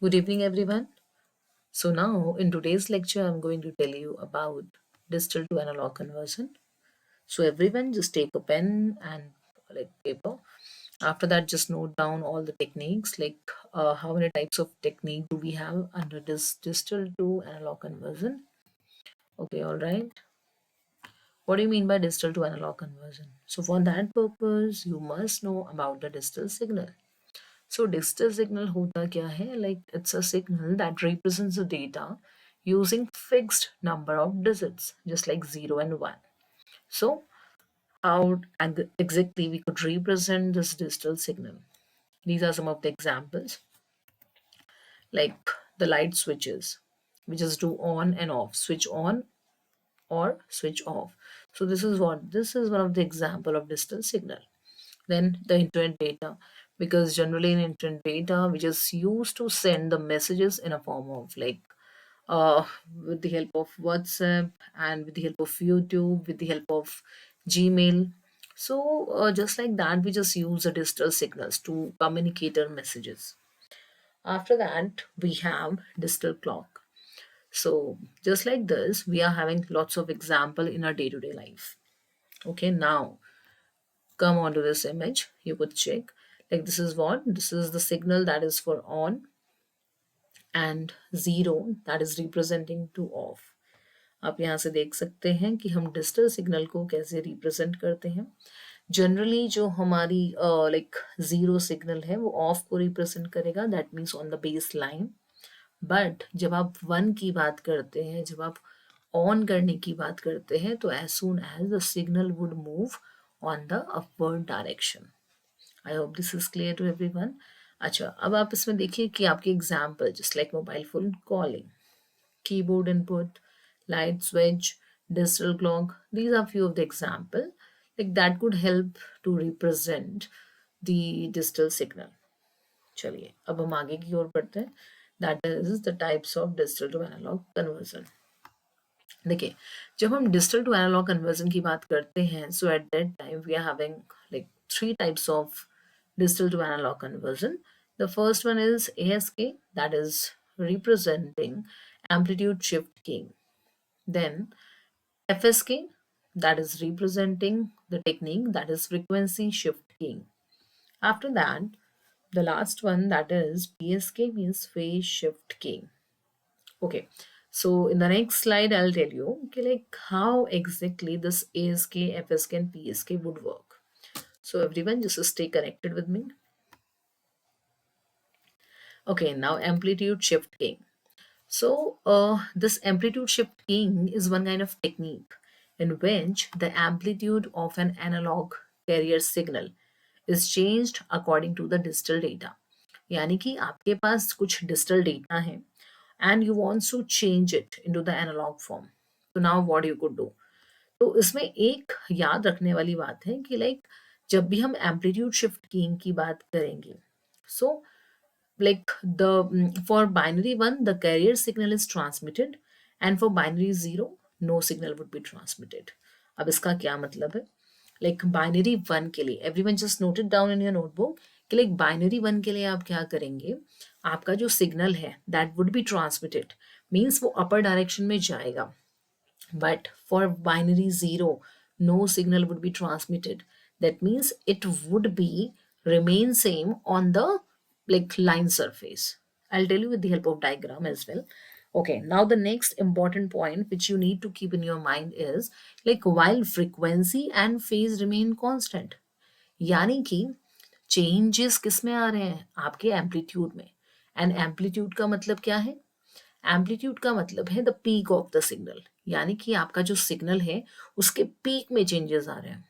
Good evening, everyone. So, now in today's lecture, I'm going to tell you about digital to analog conversion. So, everyone just take a pen and like paper. After that, just note down all the techniques like how many types of technique do we have under this digital to analog conversion. Okay, all right. What do you mean by digital to analog conversion? So, for that purpose, you must know about the digital signal. So digital signal होता क्या है? Like it's a signal that represents the data using fixed number of digits, just like 0 and 1. So how exactly we could represent this digital signal? These are some of the examples, like the light switches. We just do on and off, switch on or switch off. So this is one of the example of digital signal. Then the internet data, because generally in internet data we just used to send the messages in a form of like uh, with the help of WhatsApp and with the help of YouTube, with the help of Gmail. So just like that, we just use the digital signals to communicate our messages. After that, we have digital clock. So just like this, we are having lots of example in our day-to-day life. Okay, now come onto this image, you could check like this is the signal that is for on, and 0 that is representing to off. आप यहाँ से देख सकते हैं कि हम digital signal को कैसे रिप्रेजेंट करते हैं. जनरली जो हमारी लाइक जीरो सिग्नल है वो ऑफ को रिप्रेजेंट करेगा, that means on the base line. But जब आप वन की बात करते हैं, जब आप ऑन करने की बात करते हैं, तो as soon as the signal would move on the upward direction. I hope this is clear to everyone. अच्छा, अब आप इसमें देखिए कि आपके example just like mobile phone calling, keyboard input, light switch, digital clock. These are few of the example like that could help to represent the digital signal. चलिए अब हम आगे की ओर बढ़ते हैं. That is the types of digital to analog conversion. देखिए, जब हम डिजिटल टू एनालॉग कन्वर्जन की बात करते हैं, so at that time we are having like three types of digital to analog conversion. The first one is ASK, that is representing amplitude shift keying. Then FSK, that is representing the technique that is frequency shift keying. After that, the last one, that is PSK, means phase shift keying. Okay, so in the next slide, I'll tell you okay, like how exactly this ASK, FSK, and PSK would work. So everyone, just stay connected with me. Okay, now amplitude shift keying. So this amplitude shift keying is one kind of technique in which the amplitude of an analog carrier signal is changed according to the digital data. यानी कि आपके पास कुछ digital data है and you want to change it into the analog form. So now what you could do? तो इसमें एक याद रखने वाली बात है कि लाइक जब भी हम एम्पलीट्यूड शिफ्ट कीइंग की बात करेंगे, सो like the for binary 1 the carrier signal is transmitted, and for binary 0 no signal would be transmitted. अब इसका क्या मतलब है? लाइक बाइनरी 1 के लिए everyone just note it down in your notebook कि लाइक बाइनरी 1 के लिए आप क्या करेंगे, आपका जो सिग्नल है that would be transmitted, means वो अपर डायरेक्शन में जाएगा. But for binary 0, no signal would be transmitted. That means it would be remain same on the like line surface. I'll tell you with the help of diagram as well. Okay, now the next important point which you need to keep in your mind is like while frequency and phase remain constant. यानी कि changes किस में आ रहे हैं? आपके amplitude में. And amplitude का मतलब क्या है? एम्पलीट्यूड का मतलब है the peak of the signal, यानी कि आपका जो सिग्नल है उसके पीक में चेंजेस आ रहे हैं,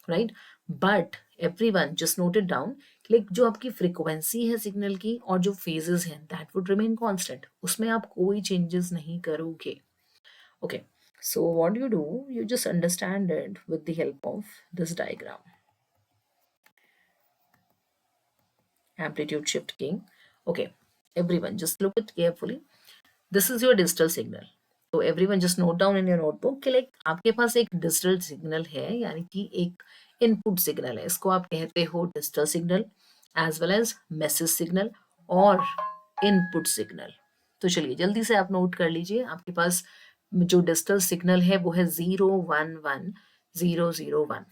right. But everyone just note it down, like जो आपकी फ्रीक्वेंसी है सिग्नल की और जो फेजेस हैं दैट वुड रिमेन कांस्टेंट, उसमें आप कोई चेंजेस नहीं करोगे. Okay, so what you do, you just understand it with the help of this diagram. Amplitude shift keying. Okay, everyone just look it carefully. This is your digital signal. तो everyone just note down in your notebook कि like आपके पास एक digital signal है, यानी कि एक input signal है. इसको आप कहते हो digital signal as well as message signal और इनपुट सिग्नल। तो चलिए जल्दी से आप नोट कर लीजिए, आपके पास जो डिजिटल सिग्नल है वो है 0 1 1 0 0 1।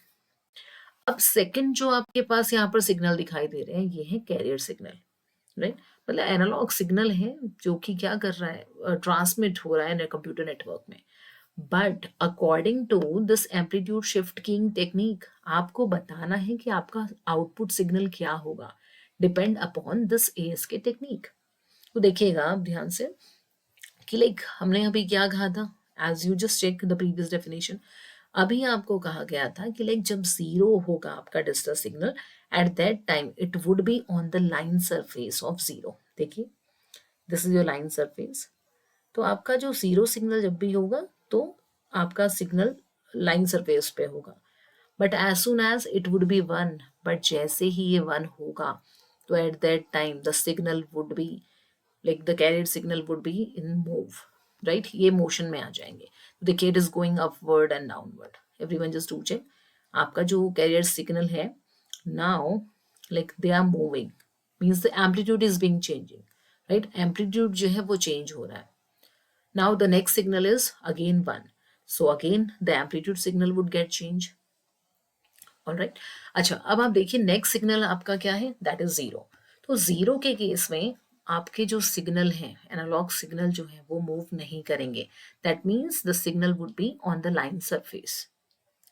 अब सेकंड जो आपके पास यहाँ पर सिग्नल दिखाई दे रहे हैं ये है कैरियर सिग्नल, राइट। मतलब एनालॉग सिग्नल है जो कि क्या कर रहा है, ट्रांसमिट हो रहा है कंप्यूटर नेटवर्क में। But according to this amplitude shift keying technique, आपको बताना है कि आपका आउटपुट सिग्नल क्या होगा, depend upon this ASK technique. तो देखिएगा आप ध्यान से कि लाइक हमने अभी क्या कहा था, as you just check the previous definition. अभी आपको कहा गया था कि लाइक जब जीरो होगा आपका digital signal, at that time it would be on the line surface of zero. देखिए this is your line surface. तो आपका जो जीरो सिग्नल जब भी होगा तो आपका सिग्नल लाइन सरफेस पे होगा। But as soon as it would be one, but जैसे ही ये वन होगा तो at that time the signal would be like the carrier signal would be in move, right? ये motion में आ जाएंगे। देखिए it is going upward and downward, everyone just do check। आपका जो carrier signal है now like they are moving, means the amplitude is being changing, right? amplitude जो है वो change हो रहा है। now the next signal is again 1, so again the amplitude signal would get change। Alright, अच्छा अब आप देखिए नेक्स्ट सिग्नल आपका क्या है, दैट इज जीरो। तो जीरो के केस में आपके जो सिग्नल हैं, एनालॉग सिग्नल जो है वो मूव नहीं करेंगे। That means the signal would be on the line surface.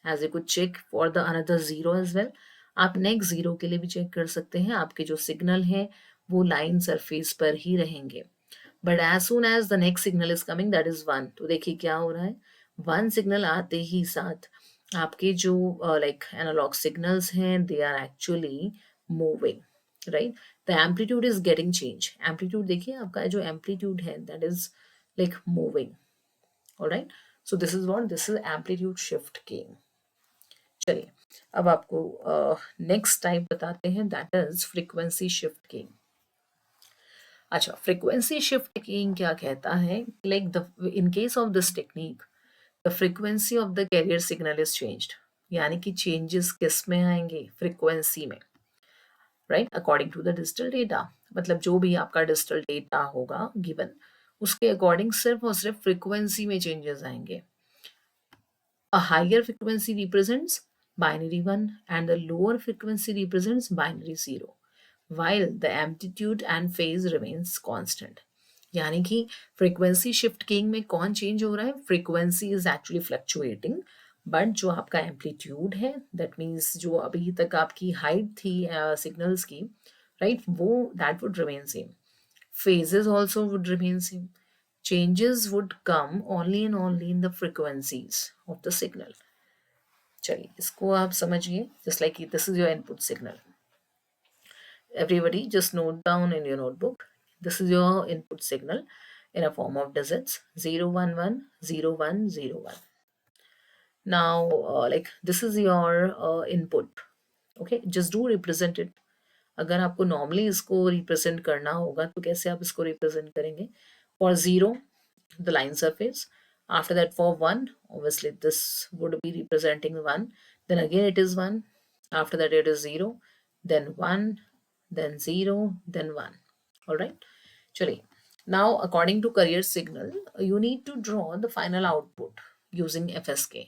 As you could check for the another zero as well, आप नेक्स्ट जीरो के लिए भी चेक कर सकते हैं, आपके जो सिग्नल है वो लाइन सरफेस पर ही रहेंगे। But as soon as the next signal is coming that is one, तो देखिए क्या हो रहा है, वन सिग्नल आते ही साथ आपके जो लाइक एनालॉग सिग्नल्स हैं they are actually moving, right. The amplitude is getting change. Amplitude देखिए आपका जो एम्पलीट्यूड है that is like moving, alright. So this is what, this is amplitude shift keying. चलिए अब आपको नेक्स्ट टाइप बताते हैं, that is frequency shift keying. अच्छा, फ्रीक्वेंसी शिफ्ट कीइंग क्या कहता है, like the in case of this technique the frequency of the carrier signal is changed. यानी कि चेंजेस किस में आएंगे, फ्रीक्वेंसी में, right, according to the digital data. मतलब जो भी आपका डिजिटल डेटा होगा गिवन, उसके अकॉर्डिंग सिर्फ और सिर्फ फ्रीक्वेंसी में चेंजेस आएंगे। A higher frequency represents binary 1 and the lower frequency represents binary 0, while the amplitude and phase remains constant। यानी कि फ्रीक्वेंसी शिफ्ट कीइंग में कौन चेंज हो रहा है, frequency is actually fluctuating, but जो आपका एम्पलीट्यूड है दैट मीन्स जो अभी तक आपकी हाइट थी सिग्नल्स की, राइट, वो that would remain same. phases also would remain same। changes would come only and only in the frequencies of the signal। चलिए इसको आप समझिए, just like this is your input signal। Everybody just note down in your notebook, this is your input signal in a form of digits 0 1 1 0 1 0 1। now like this is your input, okay, just do represent it। अगर आपको normally इसको represent करना होगा तो कैसे आप इसको represent करेंगे, for zero the line surface, after that for 1 obviously this would be representing 1, then again it is 1, after that it is 0, then 1, then 0, then 1। all right, chaliye now according to carrier signal you need to draw the final output using FSK।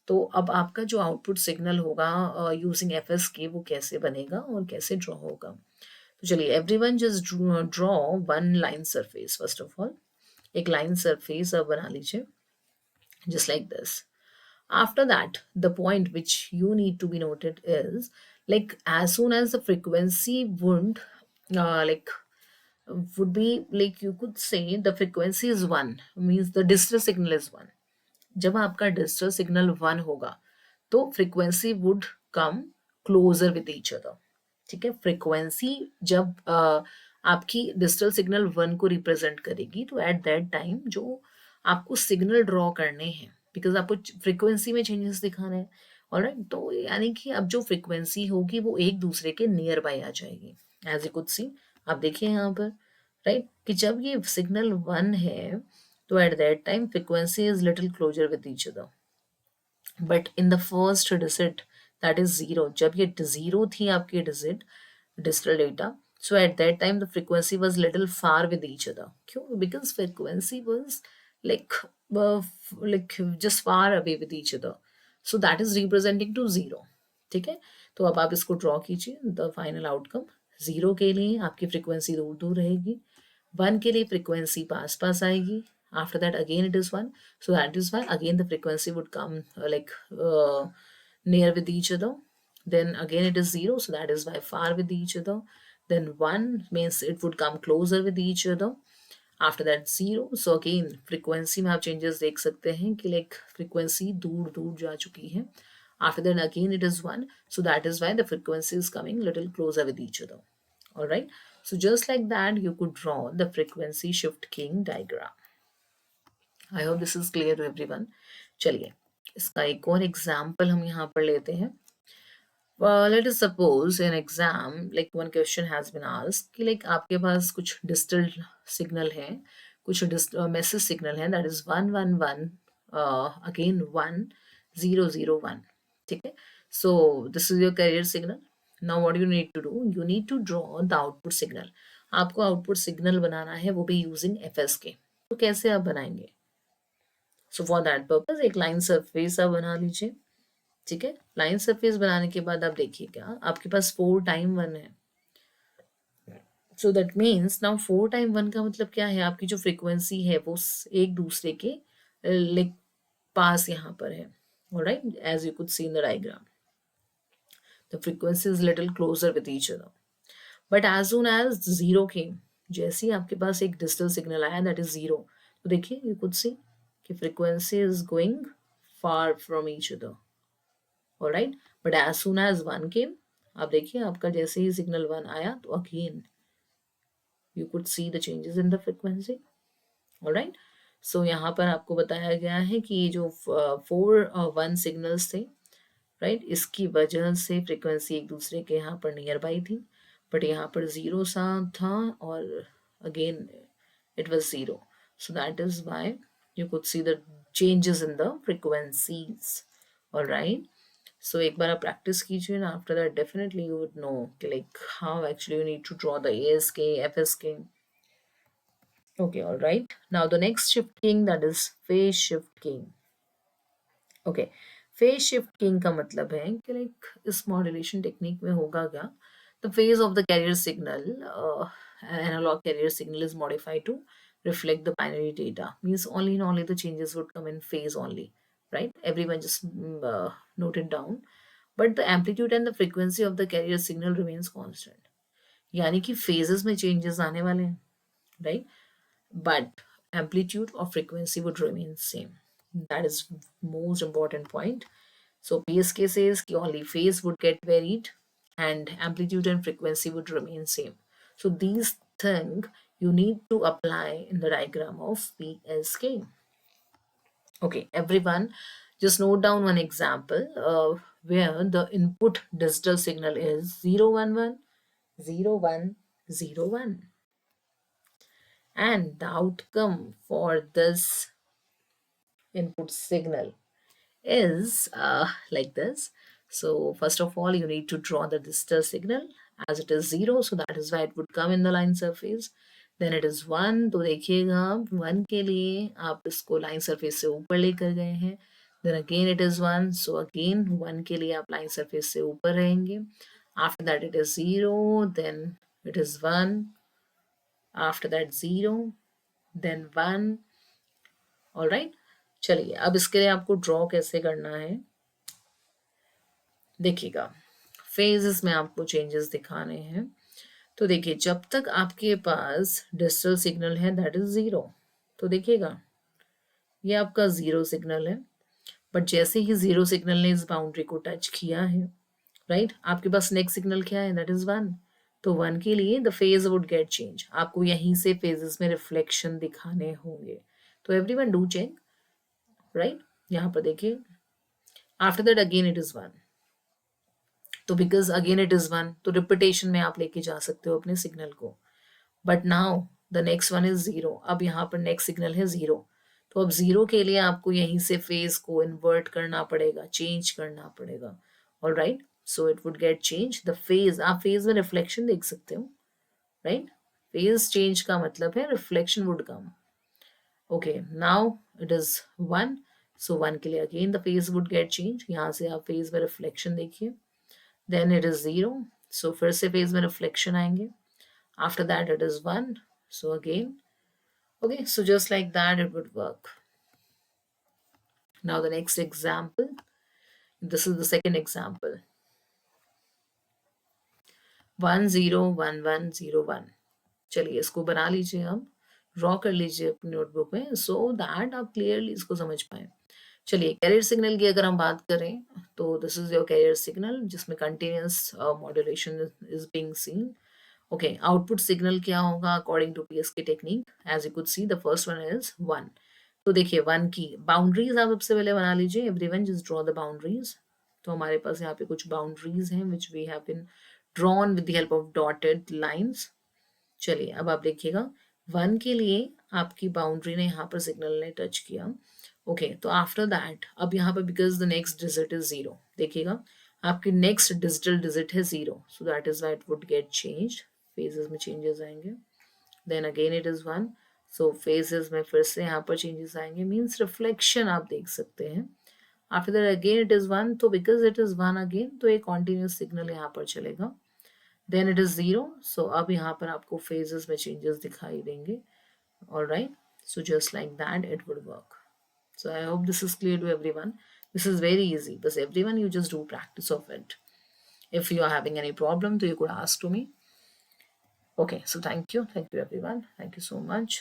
तो अब आपका जो output signal होगा using FSK वो कैसे बनेगा और कैसे ड्रॉ होगा। तो चलिए everyone just draw one line surface. First of all एक लाइन सरफेस अब बना लीजिए just like this। after that the point which you need to be noted is like as soon as the frequency would be like you could say the frequency is 1, means the digital signal is 1। जब आपका digital signal 1 होगा तो frequency would come closer with each other. ठीक है, frequency जब आपकी digital signal 1 को represent करेगी तो एट दैट टाइम जो आपको सिग्नल ड्रॉ करने हैं, बिकॉज आपको फ्रीक्वेंसी में चेंजेस दिखाने हैं, ऑलराइट, तो यानी कि अब जो फ्रीक्वेंसी होगी वो एक दूसरे के नियर बाय आ जाएगी। एज यू कुड सी, आप देखिए यहाँ पर, राइट, कि जब ये सिग्नल 1 है तो at that time frequency is little closer with each other, but in the first digit that is 0, जब ये 0 थी आपकी digit digital data, So at that time the frequency was little far with each other. क्यों? Because frequency was like like just far away with each other. So that is representing to zero. ठीक है, तो अब आप इसको draw कीजिए. The final outcome, zero के लिए आपकी फ्रीक्वेंसी दूर दूर रहेगी, वन के लिए फ्रीक्वेंसी पास पास आएगी. After that again it is one, so that is why again the frequency would come near with each other. Then again it is zero, so that is why far with each other. Then one means it would come closer with each other. After that zero, so again frequency में आप changes देख सकते हैं कि like frequency दूर दूर जा चुकी है. After that again it is one, so that is why the frequency is coming little closer with each other. All right, so just like that you could draw the frequency shift keying diagram. I hope this is clear to everyone. चलिए इसका एक और example हम यहाँ पर लेते हैं. Let us suppose in exam like one question has been asked कि like आपके पास कुछ distilled signal है, कुछ message signal है, that is 111 again 1001. ठीक है, so this is your carrier signal. Now what you need to do, you need to draw the output signal. आपको output signal बनाना है, वो भी यूजिंग FSK. तो कैसे आप बनाएंगे? सो फॉर दैट पर्पज एक लाइन सरफेस आप बना लीजिए. ठीक है, लाइन सरफेस बनाने के बाद आप देखिएगा आपके पास 4 टाइम 1 है. So that means now 4 time 1 का मतलब क्या है, आपकी जो फ्रीक्वेंसी है वो एक दूसरे के लाइक पास यहाँ पर है. Alright, as you could see in the diagram the frequency is little closer with each other. But as soon as zero came, जैसे ही आपके पास एक डिजिटल सिग्नल आया दैट इज जीरो, तो देखिए यू कुड सी कि frequency is going far from each other. Alright, but as soon as one came, आप देखिए आपका जैसे ही सिग्नल 1 आया तो again you could see the changes in the frequency. Alright, so यहाँ पर आपको बताया गया है कि ये जो 4 1 सिग्नल्स थे, राइट, इसकी वजह से फ्रीक्वेंसी एक दूसरे के यहाँ पर नियर बाई थी, बट यहाँ पर जीरो सा था और again it was zero. So that is why you could see the changes in the frequencies. All right, so एक बार आप practice कीजिए ना, after that definitely you would know like how actually you need to draw the ASK, FSK. Okay, all right, now the next shift keying, that is phase shift keying. Okay, phase shift keying का मतलब है कि like इस modulation technique में होगा क्या, the phase of the carrier signal, analog carrier signal is modified to reflect the binary data. Means only the changes would come in phase only, right? Everyone just note it down. But the amplitude and the frequency of the carrier signal remains constant. यानी कि phases में changes आने वाले हैं, right? But amplitude or frequency would remain same. That is most important point. So PSK says कि only phase would get varied and amplitude and frequency would remain same. So these things you need to apply in the diagram of PSK. Okay, everyone, just note down one example where the input digital signal is 011 01 01, and the outcome for this input signal is like this. So first of all you need to draw the digital signal as it is 0, so that is why it would come in the line surface. Then it is 1, तो देखिएगा 1 के लिए आप इसको line surface से ऊपर लेकर गए हैं. Then again it is 1, so again 1 के लिए आप लाइन सरफेस से ऊपर रहेंगे. After that it is 0, then it is 1, after that 0, then 1. Alright, चलिए अब इसके लिए आपको ड्रॉ कैसे करना है देखिएगा. फेजेस में आपको चेंजेस दिखाने हैं. तो देखिए जब तक आपके पास डिजिटल सिग्नल है दैट इज 0, तो देखिएगा ये आपका 0 सिग्नल है. बट जैसे ही 0 सिग्नल ने इस बाउंड्री को टच किया है, राइट, आपके पास नेक्स्ट सिग्नल क्या है, दैट इज 1. तो 1 के लिए the phase would get change. आपको यहीं से फेजेस में रिफ्लेक्शन दिखाने होंगे. तो एवरीवन डू चेक, राइट, यहाँ पर देखिए. After that again it is 1, तो बिकॉज अगेन इट इज 1 तो रिपीटेशन में आप लेके जा सकते हो अपने सिग्नल को. But now the next one is 0, अब यहाँ पर नेक्स्ट सिग्नल है 0, तो अब 0 के लिए आपको यहीं से फेज को इन्वर्ट करना पड़ेगा, चेंज करना पड़ेगा. All right, so it would get change the phase. आप फेज में रिफ्लेक्शन देख सकते हो, right? Phase change का मतलब है reflection would come. Okay, now it is 1. So 1 के लिए again the phase would get changed. यहाँ से आप phase में reflection देखिए. Then it is 0. So फिर से phase में reflection आएंगे. After that it is 1. So again, okay, so just like that it would work. Now the next example. This is the second example. 101101. चलिए इसको बना लीजिए, अब ड्रॉ कर लीजिए अपनी नोटबुक में, सो दैट आप क्लियरली इसको समझ पाए. चलिए कैरियर सिग्नल की अगर हम बात करें तो this is your carrier signal जिसमें continuous modulation is being seen. Okay, output signal क्या होगा according to PSK technique? As you could see the first one is 1. तो देखिए 1 की बाउंड्रीज आप सबसे पहले बना लीजिए. Everyone just draw the boundaries. तो हमारे पास यहाँ पे कुछ बाउंड्रीज हैं which we have been drawn with the help of dotted lines. चलिए अब आप देखिएगा 1 के लिए आपकी बाउंड्री ने यहाँ पर सिग्नल ने टच किया. ओके, तो आफ्टर दैट अब यहाँ पर because the next digit is 0, देखिएगा आपकी नेक्स्ट डिजिटल डिजिट है 0, so that is why it would get changed. Phases में चेंजेस आएंगे. Then again it is 1. सो फेजेस में फिर से यहाँ पर चेंजेस आएंगे, मीन्स रिफ्लेक्शन आप देख सकते हैं. After that again it is 1, तो बिकॉज इट इज 1 अगेन तो एक कॉन्टिन्यूस सिग्नल यहाँ पर चलेगा. Then it is 0. सो अब यहाँ पर आपको फेजेस में चेंजेस दिखाई देंगे. Alright, so just like that it would work. So I hope this is clear to everyone. This is very easy because everyone you just do practice of it. If you are having any problem, so you could ask to me. Okay, so thank you everyone. Thank you so much.